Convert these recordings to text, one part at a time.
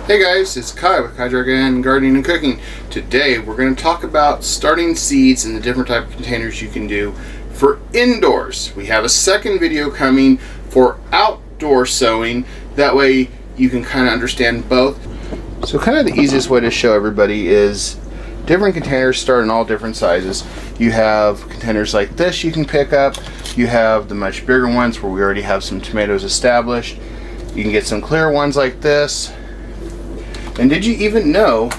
Hey guys, it's Kai with Kai Dragon Gardening and Cooking. Today we're going to talk about starting seeds and the different type of containers you can do for indoors. We have a second video coming for outdoor sowing. That way you can kind of understand both. So kind of the easiest way to show everybody is different containers start in all different sizes. You have containers like this you can pick up. You have the much bigger ones where we already have some tomatoes established. You can get some clear ones like this. And did you even know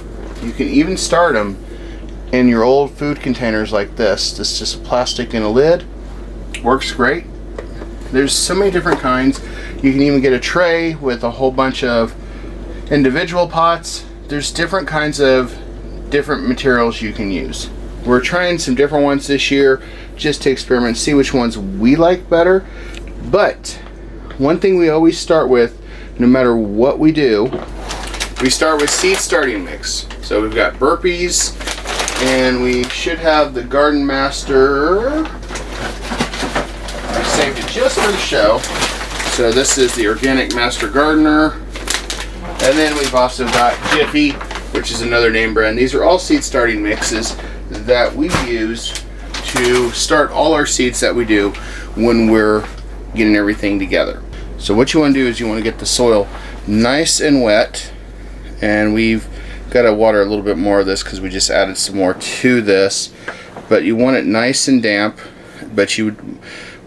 you can even start them in your old food containers like this? This is just plastic and a lid. Works great. There's so many different kinds. You can even get a tray with a whole bunch of individual pots. There's different kinds of different materials you can use. We're trying some different ones this year just to experiment, see which ones we like better. But one thing we always start with, no matter what we do, we start with seed starting mix. So we've got burpees, and we should have the Garden Master. I saved it just for the show. So this is the Organic Master Gardener. And then we've also got Jiffy, which is another name brand. These are all seed starting mixes that we use to start all our seeds that we do when we're getting everything together. So what you want to do is you want to get the soil nice and wet. And we've got to water a little bit more of this because we just added some more to this. But you want it nice and damp, but you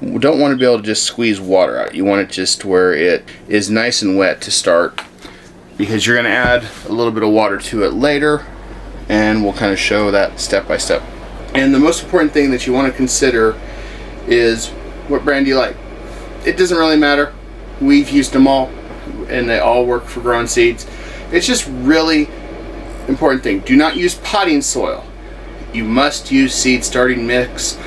don't want to be able to just squeeze water out. You want it just where it is nice and wet to start, because you're going to add a little bit of water to it later, and we'll kind of show that step by step. And the most important thing that you want to consider is what brand do you like. It doesn't really matter. We've used them all, and they all work for growing seeds. It's just really important thing. Do not use potting soil. You must use seed starting mix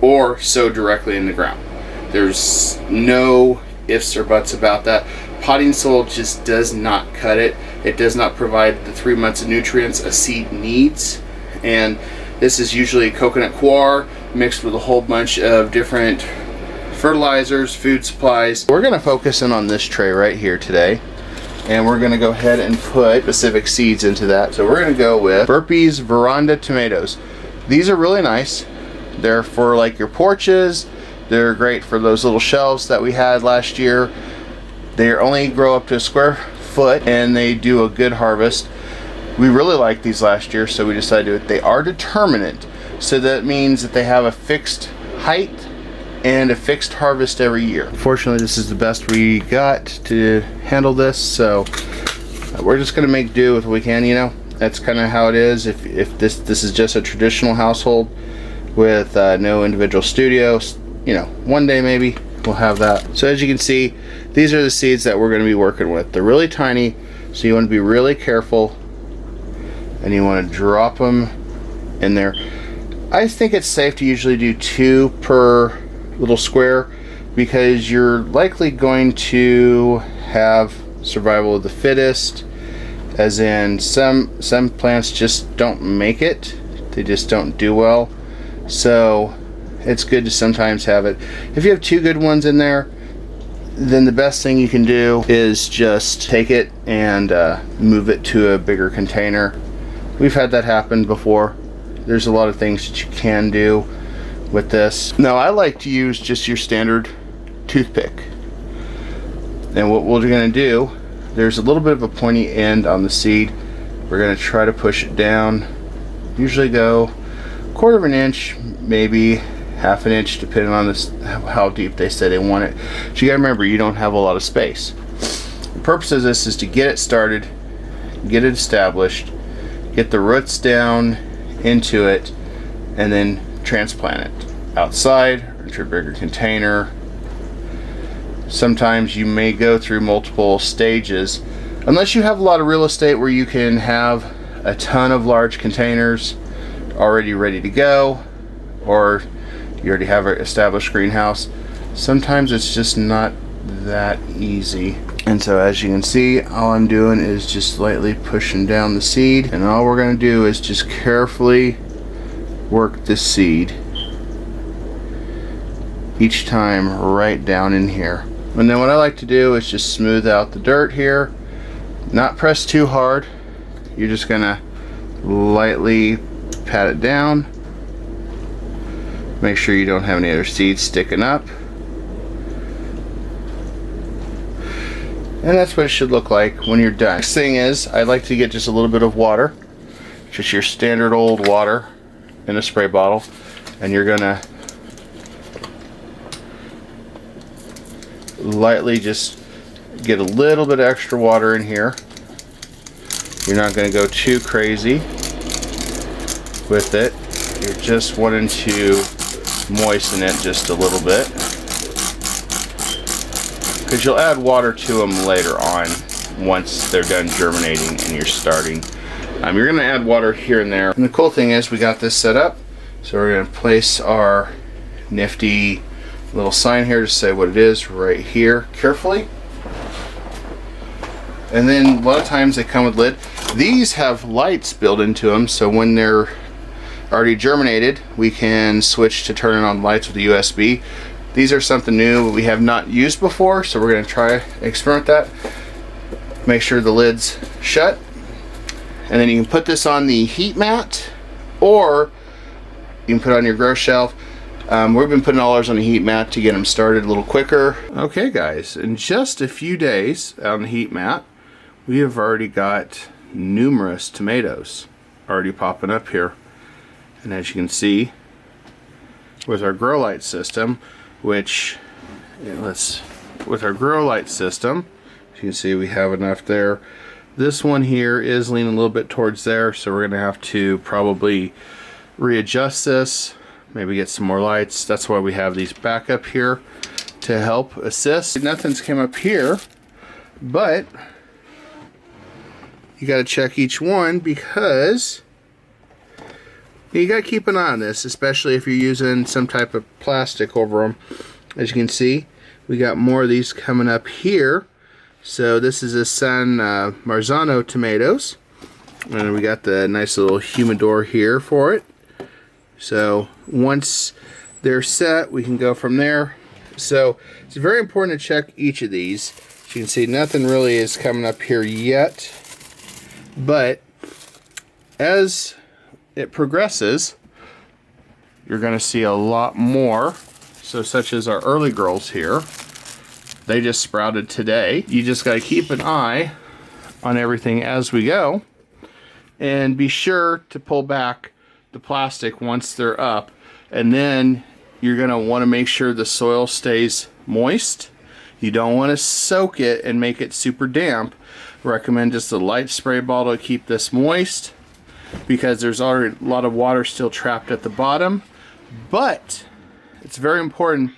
or sow directly in the ground. There's no ifs or buts about that. Potting soil just does not cut it. It does not provide the 3 months of nutrients a seed needs. And this is usually coconut coir mixed with a whole bunch of different fertilizers, food supplies. We're going to focus in on this tray right here today. And we're going to go ahead and put specific seeds into that. So we're going to go with Burpee's Veranda tomatoes. These are really nice. They're for like your porches. They're great for those little shelves that we had last year. They only grow up to a square foot and they do a good harvest. We really liked these last year, so we decided to do it. They are determinate, so that means that they have a fixed height and a fixed harvest every year. Fortunately, this is the best we got to handle this, so we're just gonna make do with what we can, you know. That's kind of how it is. If this is just a traditional household with no individual studios, you know, one day maybe we'll have that. So as you can see, these are the seeds that we're gonna be working with. They're really tiny, so you want to be really careful, and you want to drop them in there. I think it's safe to usually do 2 per little square, because you're likely going to have survival of the fittest, as in some plants just don't make it. They just don't do well. So it's good to sometimes have it. If you have 2 good ones in there, then the best thing you can do is just take it and move it to a bigger container. We've had that happen before. There's a lot of things that you can do with this. Now I like to use just your standard toothpick. And what we're going to do, there's a little bit of a pointy end on the seed. We're going to try to push it down. Usually go 1/4 of an inch, maybe 1/2 an inch, depending on this, how deep they say they want it. So you gotta remember, you don't have a lot of space. The purpose of this is to get it started, get it established, get the roots down into it, and then transplant it outside or into a bigger container. Sometimes you may go through multiple stages, unless you have a lot of real estate where you can have a ton of large containers already ready to go, or you already have an established greenhouse. Sometimes it's just not that easy. And so as you can see, all I'm doing is just lightly pushing down the seed, and all we're going to do is just carefully work the seed each time right down in here. And then what I like to do is just smooth out the dirt here Not press too hard. You're just gonna lightly pat it down. Make sure you don't have any other seeds sticking up. And that's what it should look like when you're done. Next thing is, I like to get just a little bit of water. Just your standard old water in a spray bottle. And you're gonna lightly just get a little bit of extra water in here. You're not gonna go too crazy with it. You're just wanting to moisten it just a little bit, because you'll add water to them later on once they're done germinating and you're starting. You're going to add water here and there. And the cool thing is we got this set up, so we're going to place our nifty little sign here to say what it is right here carefully. And then a lot of times they come with lid. These have lights built into them, so when they're already germinated, we can switch to turning on lights with the USB. These are something new we have not used before, so we're going to try experiment that. Make sure the lid's shut, and then you can put this on the heat mat, or you can put it on your grow shelf. We've been putting all ours on the heat mat to get them started a little quicker. Okay guys, in just a few days on the heat mat, we have already got numerous tomatoes already popping up here. And as you can see, with our grow light system, with our grow light system, as you can see, we have enough there. This one here is leaning a little bit towards there, so we're gonna have to probably readjust this, maybe get some more lights. That's why we have these back up here to help assist. Nothing's came up here, but you got to check each one, because you got to keep an eye on this, especially if you're using some type of plastic over them. As you can see, we got more of these coming up here. So this is a San Marzano tomatoes, and we got the nice little humidor here for it. So once they're set, we can go from there. So it's very important to check each of these. As you can see, nothing really is coming up here yet, but as it progresses, you're going to see a lot more. So such as our early girls here, they just sprouted today. You just got to keep an eye on everything as we go, and be sure to pull back the plastic once they're up, and then you're going to want to make sure the soil stays moist. You don't want to soak it and make it super damp. Recommend just a light spray bottle to keep this moist, because there's already a lot of water still trapped at the bottom. But it's very important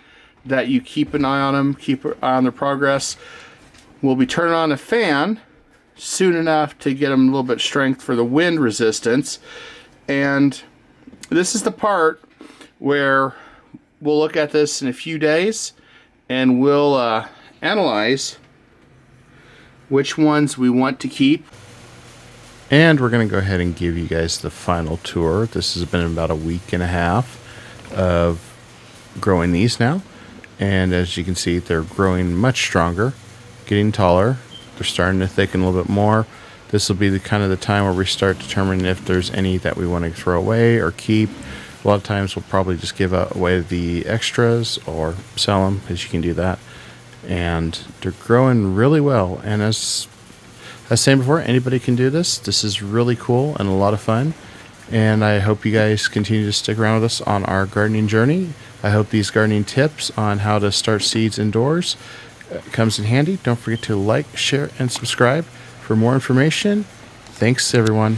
that you keep an eye on them, keep an eye on their progress. We'll be turning on a fan soon enough to get them a little bit strength for the wind resistance. And this is the part where we'll look at this in a few days, and we'll analyze which ones we want to keep. And we're going to go ahead and give you guys the final tour. This has been about a week and a half of growing these now. And as you can see, they're growing much stronger, getting taller. They're starting to thicken a little bit more. This will be the kind of the time where we start determining if there's any that we want to throw away or keep. A lot of times we'll probably just give away the extras or sell them, because you can do that. And they're growing really well. And as I was saying before, anybody can do this. This is really cool and a lot of fun. And I hope you guys continue to stick around with us on our gardening journey. I hope these gardening tips on how to start seeds indoors comes in handy. Don't forget to like, share, and subscribe for more information. Thanks, everyone.